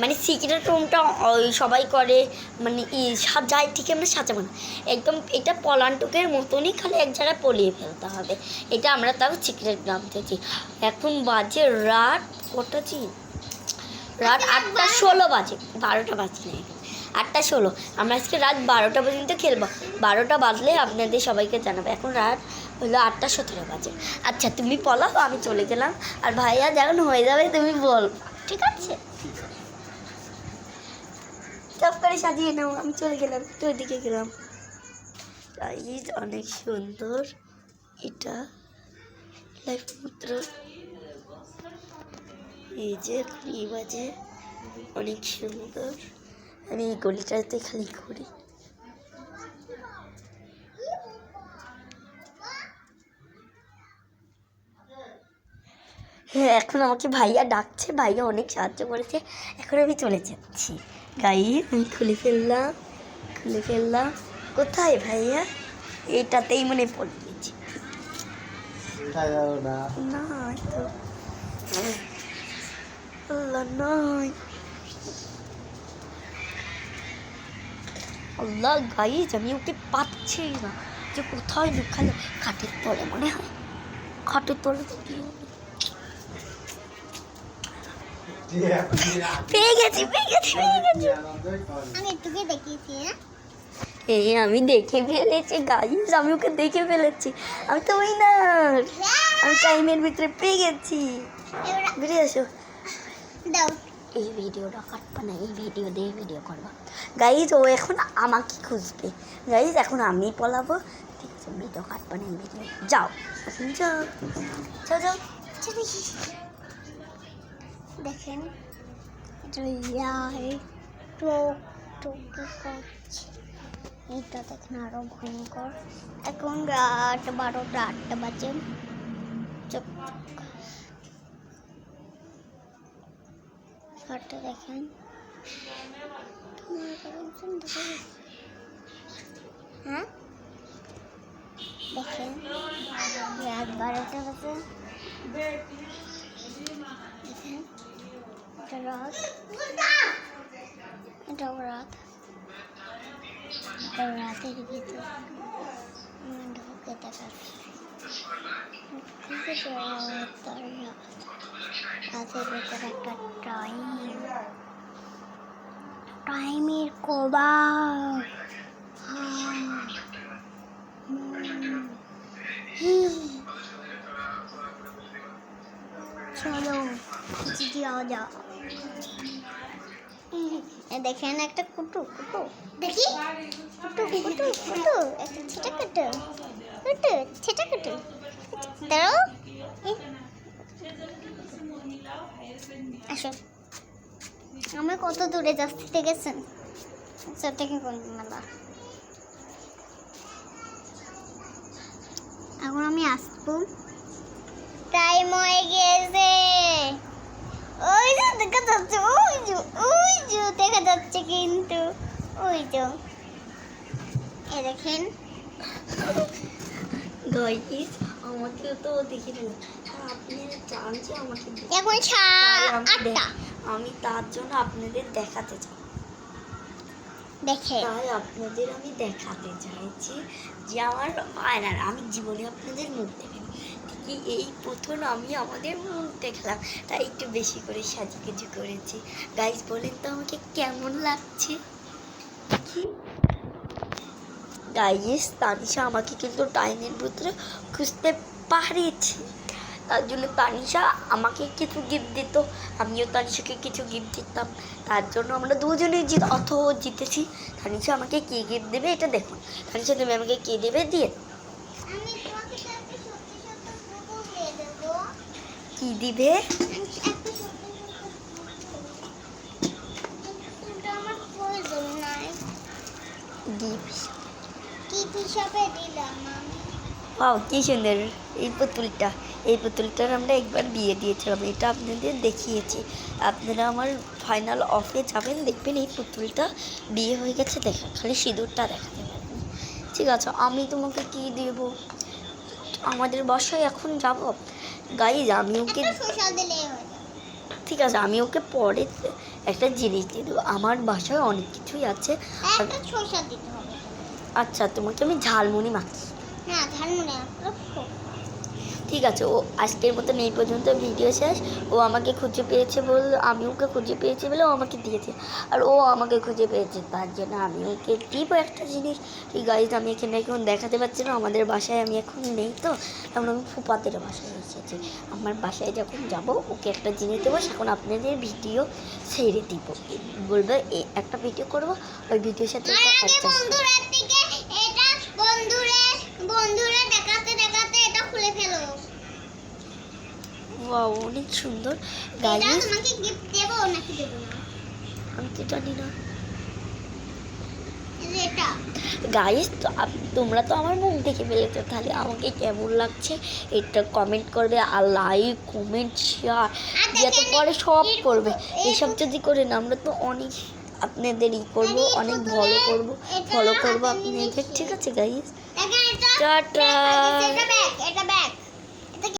মানে সিক্রেট রুমটা সবাই করে, মানে সাজায় ঠিক আমরা সাজাবো না একদম, এটা পলান্টুকের মতনই, খালি এক জায়গায় পলিয়ে ফেলতে হবে। এটা আমরা তাও সিক্রেট ভাবতেছি। এখন বাজে রাত কটাছি, রাত 8:16 বাজে, 12টা বাজে না, 8:16। আমরা আজকে রাত 12টা পর্যন্ত খেলবো, 12টা বাজলে আপনাদের সবাইকে জানাবো। এখন রাত হলো 8:17 বাজে। আচ্ছা তুমি পলাও, আমি চলে গেলাম, আর ভাইয়া যখন হয়ে যাবে তুমি বল, ঠিক আছে? সব করে সাজিয়ে নাও, আমি চলে গেলাম, একটু ওইদিকে গেলাম। গাইস অনেক সুন্দর এটা লাইফ মুদ্রা, এই যে বাজে অনেক সুন্দর। আমি এই গলিটাতে খালি ঘুরি। হ্যাঁ এখন আমাকে ভাইয়া ডাকছে, ভাইয়া অনেক সাহায্য করেছে। এখন আমি চলে যাচ্ছি। গাইস আমি খুলে ফেললাম। কোথায় ভাইয়া? এটাতেই মনে পড়ে গেছি। না তো আল্লাহ নয়, আল্লাহ গাইস আমি ওকে পাচ্ছি না, যে কোথায় লুকালো। খাটের তলে মনে হয়, খাটের তলে তো কি হবে? পেয়ে গেছি। আমি তোকে দেখিয়েছি। এই আমি দেখে ফেলেছি গাইস, আমি ওকে দেখে ফেলেছি। আমি তো উইনার, আমি টাইমের ভিতরে পেয়ে গেছি। বেরিয়ে আসো। দাও এই ভিডিওটা কাটবা না, এই ভিডিও দিয়ে ভিডিও করবা। গাইজ ও এখন আমাকে খুঁজবে। গাইজ এখন আমি পলাবো, ঠিক আছে? ভিডিও কাটবা না, এই ভিডিও যাও, যাও যাও যাও। দেখেন এইটা দেখেন আরো ভয়ঙ্কর। এখন রাত 12টা 8টা বাজে। ঘরটা দেখেন, হ্যাঁ দেখেন রাত 12টা বাজে। দেখেন এটা রাত, এটাও রাত, এটা রাতের ভিতর ঢুকে দেখাচ্ছি। রাতের ভিতরে একটা টাইমের কভার। চলো যাওয়া যাও। দেখেন একটা কুটু দেখি, একটা ছেটা কুটু দাঁড়াও। আসো, আমরা কত দূরে যাচ্ছি দেখেছেন? থেকে মেলা। এখন আমি আসবো, টাইম হয়ে গেছে। ওই যে দেখা যাচ্ছে, ওই যে দেখা যাচ্ছে, কিন্তু ওই যে এ দেখেন গাইস আমাকে তো দেখে নিল, আপনি চান যে আমাকে এখন 8টা, আমি তার জন্য আপনাদের দেখাতে চাই। দেখে তাই আপনাদের আমি দেখাতে চাইছি যে আমার আয়নার, আমি জীবনে আপনাদের মুখ দেখিনি, কি এই প্রথম আমি আমাদের মুখ দেখলাম, তাই একটু বেশি করে সাজুগুজু করেছি। গাইস বলেন তো আমাকে কেমন লাগছে? কি গাইস তানিশা আমাকে কিন্তু টাইমের ভিতরে খুঁজতে পারিয়েছি, তার জন্য তানিশা আমাকে কিছু গিফট দিত, আমিও তানিশাকে কিছু গিফট দিতাম, তার জন্য আমরা দুজনেই জিতেছি। তানিশা আমাকে কী গিফট দেবে এটা দেখুন। তানিশা তুমি আমাকে কী দেবে দিয়ে কী দিবে? কি সুন্দর এই পুতুলটার আমরা একবার বিয়ে দিয়েছিলাম, এটা আপনাদের দেখিয়েছি। আপনারা আমার ফাইনাল অফে যাবেন, দেখবেন এই পুতুলটা বিয়ে হয়ে গেছে, দেখা খালি সিঁদুরটা দেখাতে পারবেন। ঠিক আছে, আমি তোমাকে কি দেবো? আমাদের বাসায় এখন যাব গাইজ, আমি ওকে ঠিক আছে, আমি ওকে পরে একটা জিনিস দিয়ে দেবো। আমার বাসায় অনেক কিছুই আছে। একটা শসা দিতে হবে। আচ্ছা, তোমাকে আমি ঝালমুড়ি মাখি। না ঝালমুড়ি না, ঠিক আছে, ও আজকের মতন এই পর্যন্ত ভিডিও শেষ। ও আমাকে খুঁজে পেয়েছে বলে, আমি ওকে খুঁজে পেয়েছি বলে ও আমাকে দিয়েছে, আর ও আমাকে খুঁজে পেয়েছে তার জন্য আমি ওকে দিব একটা জিনিস। এই গাইজ, আমি এখানে এখন দেখাতে পারছি না, আমাদের বাসায় আমি এখন নেই, তো এখন আমি ফুপাতের বাসায় এসেছি। আমার বাসায় যখন যাব ওকে একটা জিনিস দেবো, এখন আপনাদের ভিডিও ছেড়ে দিব, বলবে একটা ভিডিও করবো, ওই ভিডিওর সাথে বন্ধুরা থেকে এটা বন্ধুরা দেখাতে দেখাতে এটা খুলে ফেলো। ওয়াও, অনেক সুন্দর এটা গাইজ। তোমাকে গিফট দেব নাকি দেব না? আমি তো জানি না এই যে এটা গাইস, তো তোমরা তো আমার মুখ দেখে ফেলেছো, তাহলে আমাকে কেমন লাগছে এটা কমেন্ট করবে, আর লাইক কমেন্ট শেয়ার যত পরে সব করবে। এইসব যদি করে না, আমরা তো অনেক আপনাদের করবো, অনেক ফলো করবো আপনাদের। ঠিক আছে গাইস, দেখেন এটা টাটা। এটা ব্যাগ